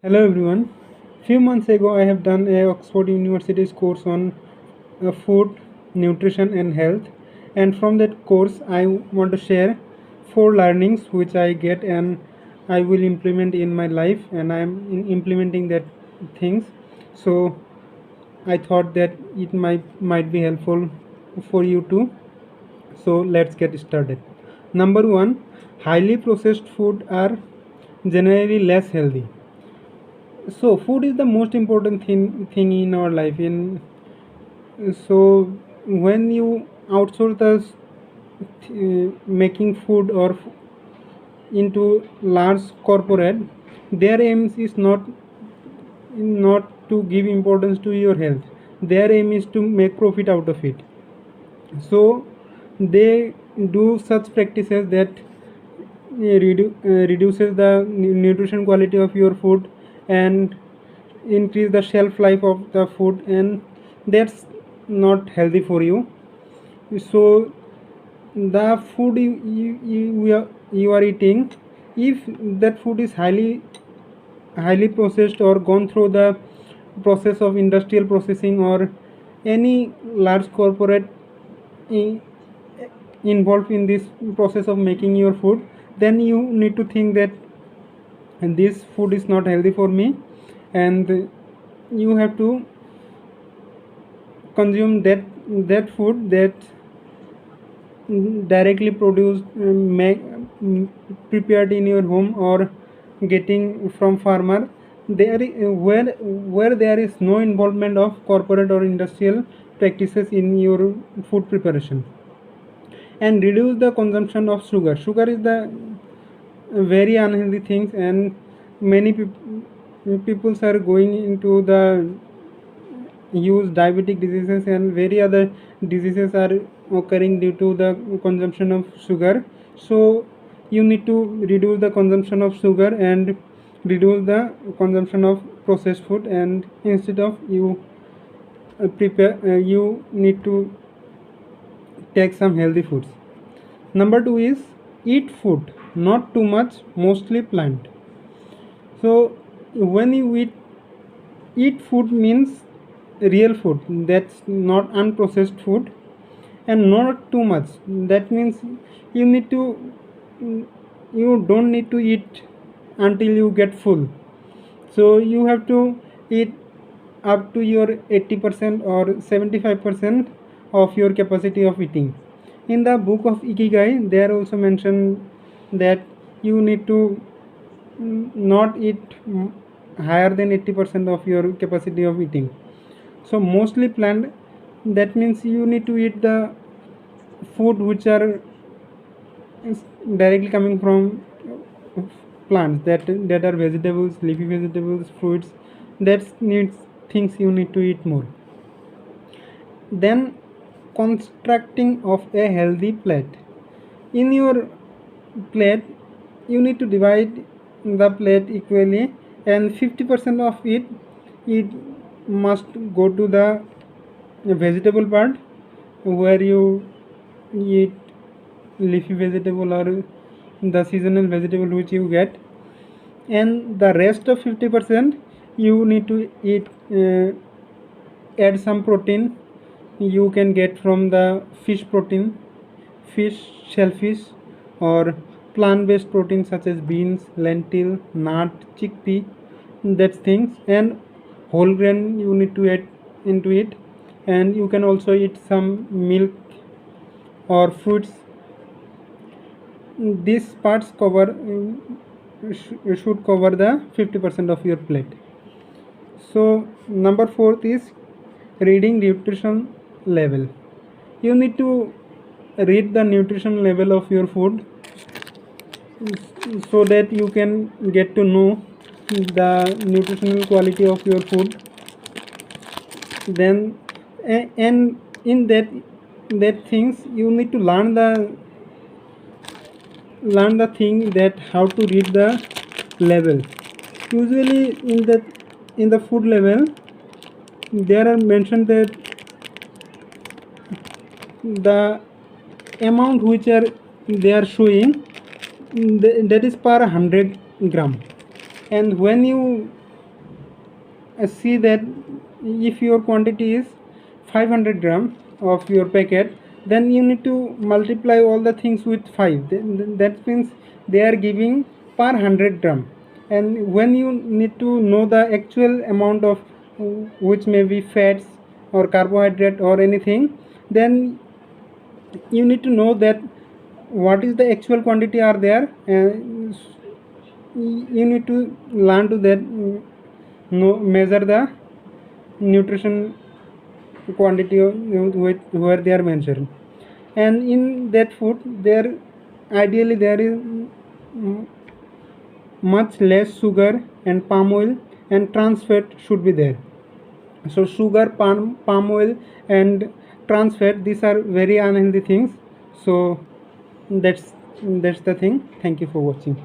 Hello everyone. Few months ago, I have done a Oxford University's course on food, nutrition, and health. And from that course, I want to share four learnings which I get and I will implement in my life. And I am implementing that things. So I thought that it might be helpful for you too. So let's get started. Number one, highly processed food are generally less healthy. So food is the most important thing in our life. In so when you outsource the making food or into large corporate, their aims is not to give importance to your health. Their aim is to make profit out of it. So they do such practices that reduces the nutrition quality of your food and increase the shelf life of the food, and that's not healthy for you. So the food you are eating, if that food is highly processed or gone through the process of industrial processing or any large corporate involved in this process of making your food, then you need to think that this food is not healthy for me, and you have to consume that food that directly produced prepared in your home or getting from farmer. Where there is no involvement of corporate or industrial practices in your food preparation. And reduce the consumption of sugar is the very unhealthy things, and many people are going into the use diabetic diseases, and very other diseases are occurring due to the consumption of sugar. So you need to reduce the consumption of sugar and reduce the consumption of processed food, and instead of you prepare you need to take some healthy foods. Number two is eat food, not too much, mostly plant. So when you eat food means real food, that's not unprocessed food, and not too much. That means you need to you don't need to eat until you get full. So you have to eat up to your 80% or 75% of your capacity of eating. In the book of Ikigai, they are also mentioned that you need to not eat higher than 80% of your capacity of eating. So mostly plant, that means you need to eat the food which are directly coming from plants, that are vegetables, leafy vegetables, fruits. That's needs things you need to eat more. Then constructing of a healthy plate. In your plate, you need to divide the plate equally, and 50% of it must go to the vegetable part, where you eat leafy vegetable or the seasonal vegetable which you get, and the rest of 50% you need to eat add some protein you can get from the fish protein, fish, shellfish, or plant-based protein such as beans, lentil, nut, chickpea, that things, and whole grain you need to add into it. And you can also eat some milk or fruits. These parts should cover the 50% of your plate. So number fourth is reading nutrition level. You need to read the nutrition level of your food so that you can get to know the nutritional quality of your food. Then and in that things you need to learn the thing that how to read the level. Usually in the food level there are mentioned that the amount which are they are showing, that is per 100 gram. And when you see that if your quantity is 500 gram of your packet, then you need to multiply all the things with 5. That means they are giving per 100 gram. And when you need to know the actual amount of which may be fats or carbohydrate or anything, then you need to know that what is the actual quantity are there. You need to learn to that know measure the nutrition quantity with where they are mentioned. And in that food there ideally there is much less sugar and palm oil, and trans fat should be there. So sugar, palm oil and trans fat, these are very unhealthy things. So that's the thing. Thank you for watching.